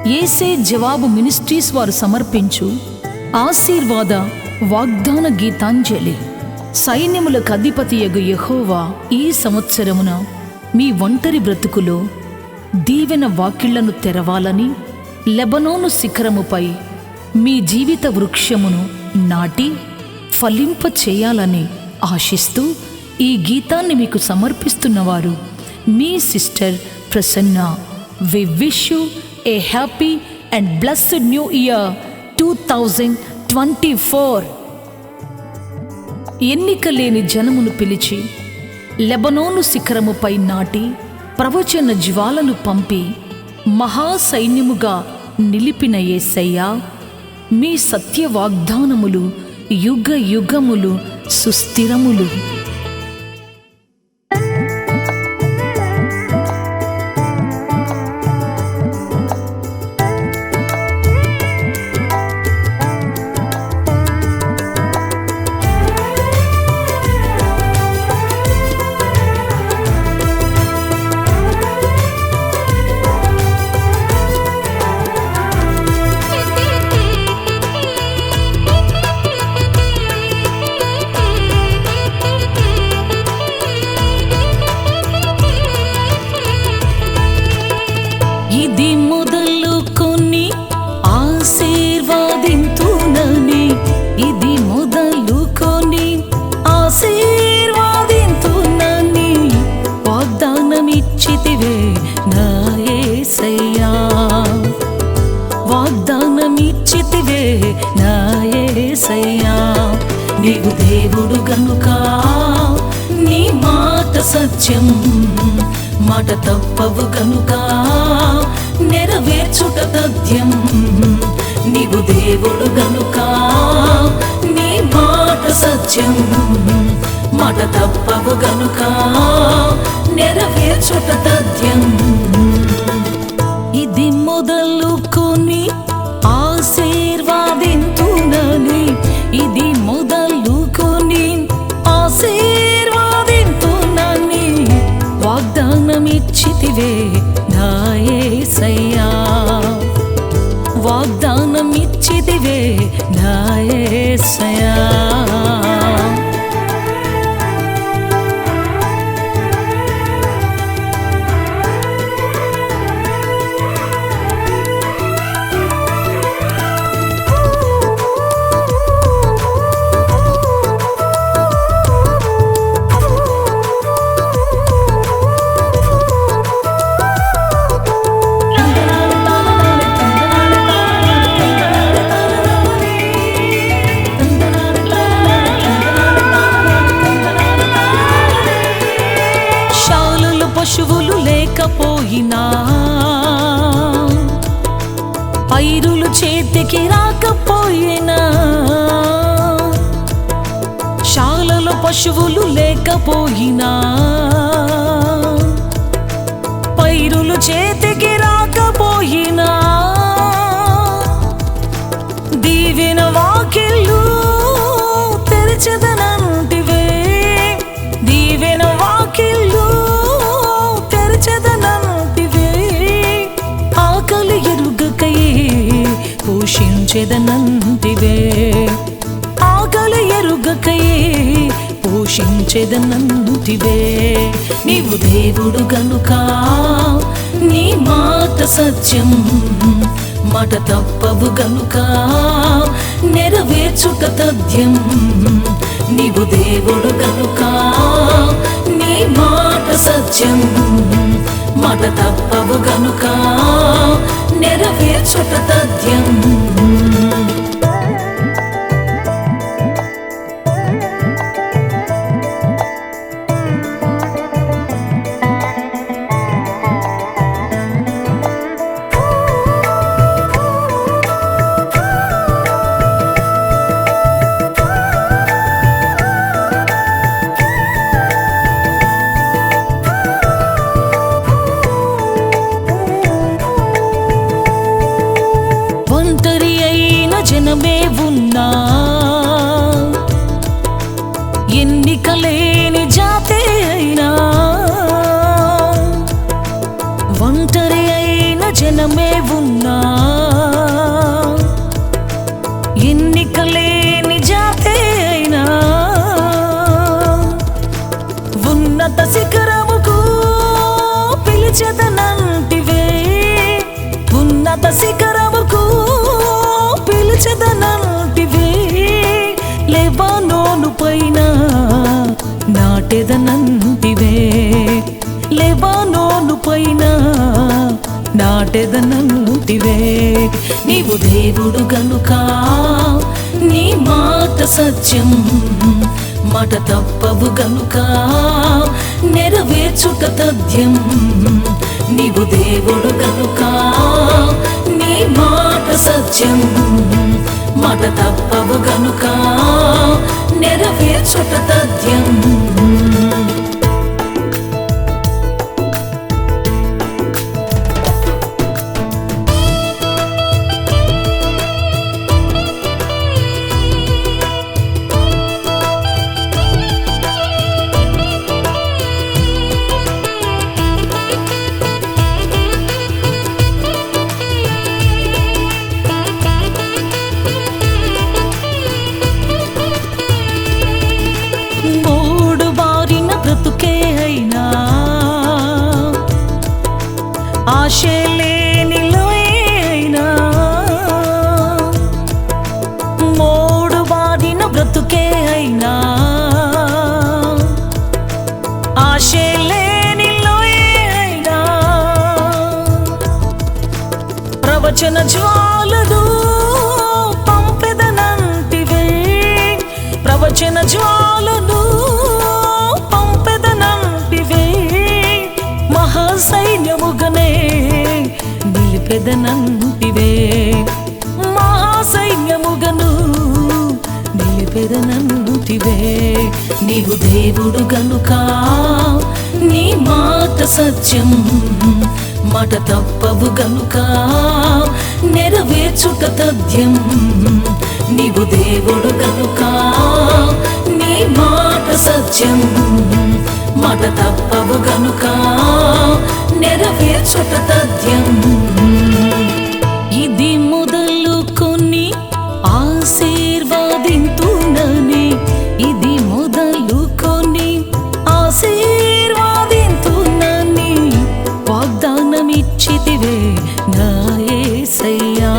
యేసే జవాబు మినిస్ట్రీస్ వారు సమర్పించు ఆశీర్వాద వాగ్దాన గీతాంజలి. సైన్యములకు అధిపతియగు యెహోవా ఈ సంవత్సరమున మీ ఒంటరి బ్రతుకులో దీవెన వాకిళ్లను తెరవాలని, లెబనోను శిఖరముపై మీ జీవిత వృక్షమును నాటి ఫలింప చేయాలని ఆశిస్తూ ఈ గీతాన్ని మీకు సమర్పిస్తున్నవారు మీ sister Prasanna. We wish you a happy and blessed new year 2024. ఎన్నిక లేని జనమును పిలిచి లెబనోను శిఖరముపై నాటి ప్రవచన జ్వాలలు పంపి మహాసైన్యముగా నిలిపిన యేసయ్యా, మీ సత్య వాగ్దానములు యుగ యుగములు సుస్థిరములు. ఇది మొదలుకొని ఆశీర్వాదింతునని, ఇది మొదలుకొని ఆశీర్వాదింతునని వాగ్దానమిచ్చితివే నా యేసయ్యా, వాగ్దానమిచ్చితివే నా యేసయ్యా. నీవు దేవుడు గనుక నీ మాట సత్యం, మాట తప్పవు గనుక నెరవేర్చుట తథ్యం. నీవు దేవుడు గనుక నీ మాట సత్యం, మాట తప్పవు గనుక నెరవేర్చుట తథ్యం. ఇది మొదలుకొని ఆశీర్వాదింతునని, ఇది మొదలుకొని ఆశీర్వాదింతునని వాగ్దానమిచ్చితివే నా యేసయ్యా, వాగ్దానమిచ్చితివే నా యేసయ్యా. పశువులు లేకపోయినా, పైరులు చేతికి రాకపోయినా, శాలలో పశువులు లేకపోయినా, పైరులు చేతికి రాకపోయినా, దీవెన వాకిళ్ళు తెరిచెదనంటివే, దీవెన వాకిళ్ళు ఆకలి ఎరుగకయే పోషించెదనంటివే, ఆకలి ఎరుగకయే పోషించెదనంటివే. నీవు దేవుడు గనుక నీ మాట సత్యం, మాట తప్పవు గనుక నెరవేర్చుట తథ్యం. నీవు దేవుడు గనుక నీ మాట సత్యం, మాట తప్పవు గనుక నెరవేర్చుట తథ్యం. జనమే ఉన్నా, ఎన్నిక లేని జాతే అయినా, ఒంటరి అయిన జనమే ఉన్నా, ఎన్నికలేని జాతే అయినా, ఉన్నత శిఖరముకు పిలిచెదనంటివే, ఉన్నత శిఖరముకు పిలిచెదనంటివే, లెబానోను పైన నాటెదనంటివే, లెబానోను పైన నాటెదనంటివే. నీవు దేవుడు గనుక నీ మాట సత్యం, మాట తప్పవు గనుక నెరవేర్చుట తథ్యం. నీవు దేవుడు గనుక నీ మాట సత్యం, మాట తప్పవు గనుక నెరవేర్చుట తథ్యం. ఆశే లేని లోయైనా, మోడు బారిన బ్రతుకే అయినా, ఆశే లేని లోయైనా, ప్రవచన జ్వాలను పంపెదనంటివే, ప్రవచన జ్వాలను పంపెదనంటివే, మహాసైన్యముగనే నిలిపెదనంటివే, మహాసైన్యముగను నిలిపెదనంటివే. నీవు దేవుడు గనుక నీ మాట సత్యం, మాట తప్పవు గనుక నెరవేర్చుట తథ్యం. నీవు దేవుడు గనుక నీ మాట సత్యం, మాట తప్పవు గనుక నెరవేర్చుట తథ్యం. ఇది మొదలుకొని ఆశీర్వాదింతునని, ఇది మొదలుకొని ఆశీర్వాదింతునని వాగ్దానమిచ్చితివే నా యేసయ్యా,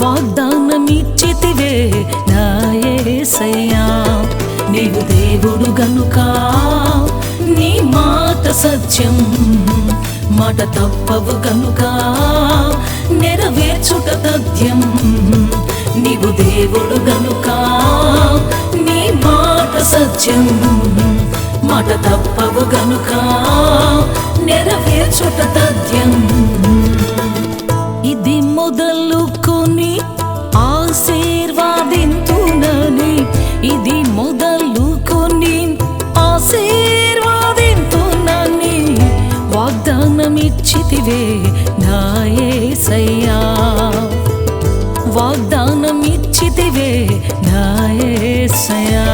వాగ్దానమిచ్చితివే నా యేసయ్యా. నీవు దేవుడు గనుక నీ మాట సత్యం, మాట తప్పవు గనుక నెరవేర్చుట తథ్యం. నీవు దేవుడు గనుక నీ మాట సత్యం, మాట తప్పవు గనుక నెరవేర్చుట తథ్యం. ఇది మొదలుకొని ఆశీర్వాదింతునని, ఇది మొదలుకొని ఆశీర్వాదింతునని వాగ్దానమిచ్చితివే నా యేసయ్యా, వాగ్దానమిచ్చితివే నా యేసయ్యా.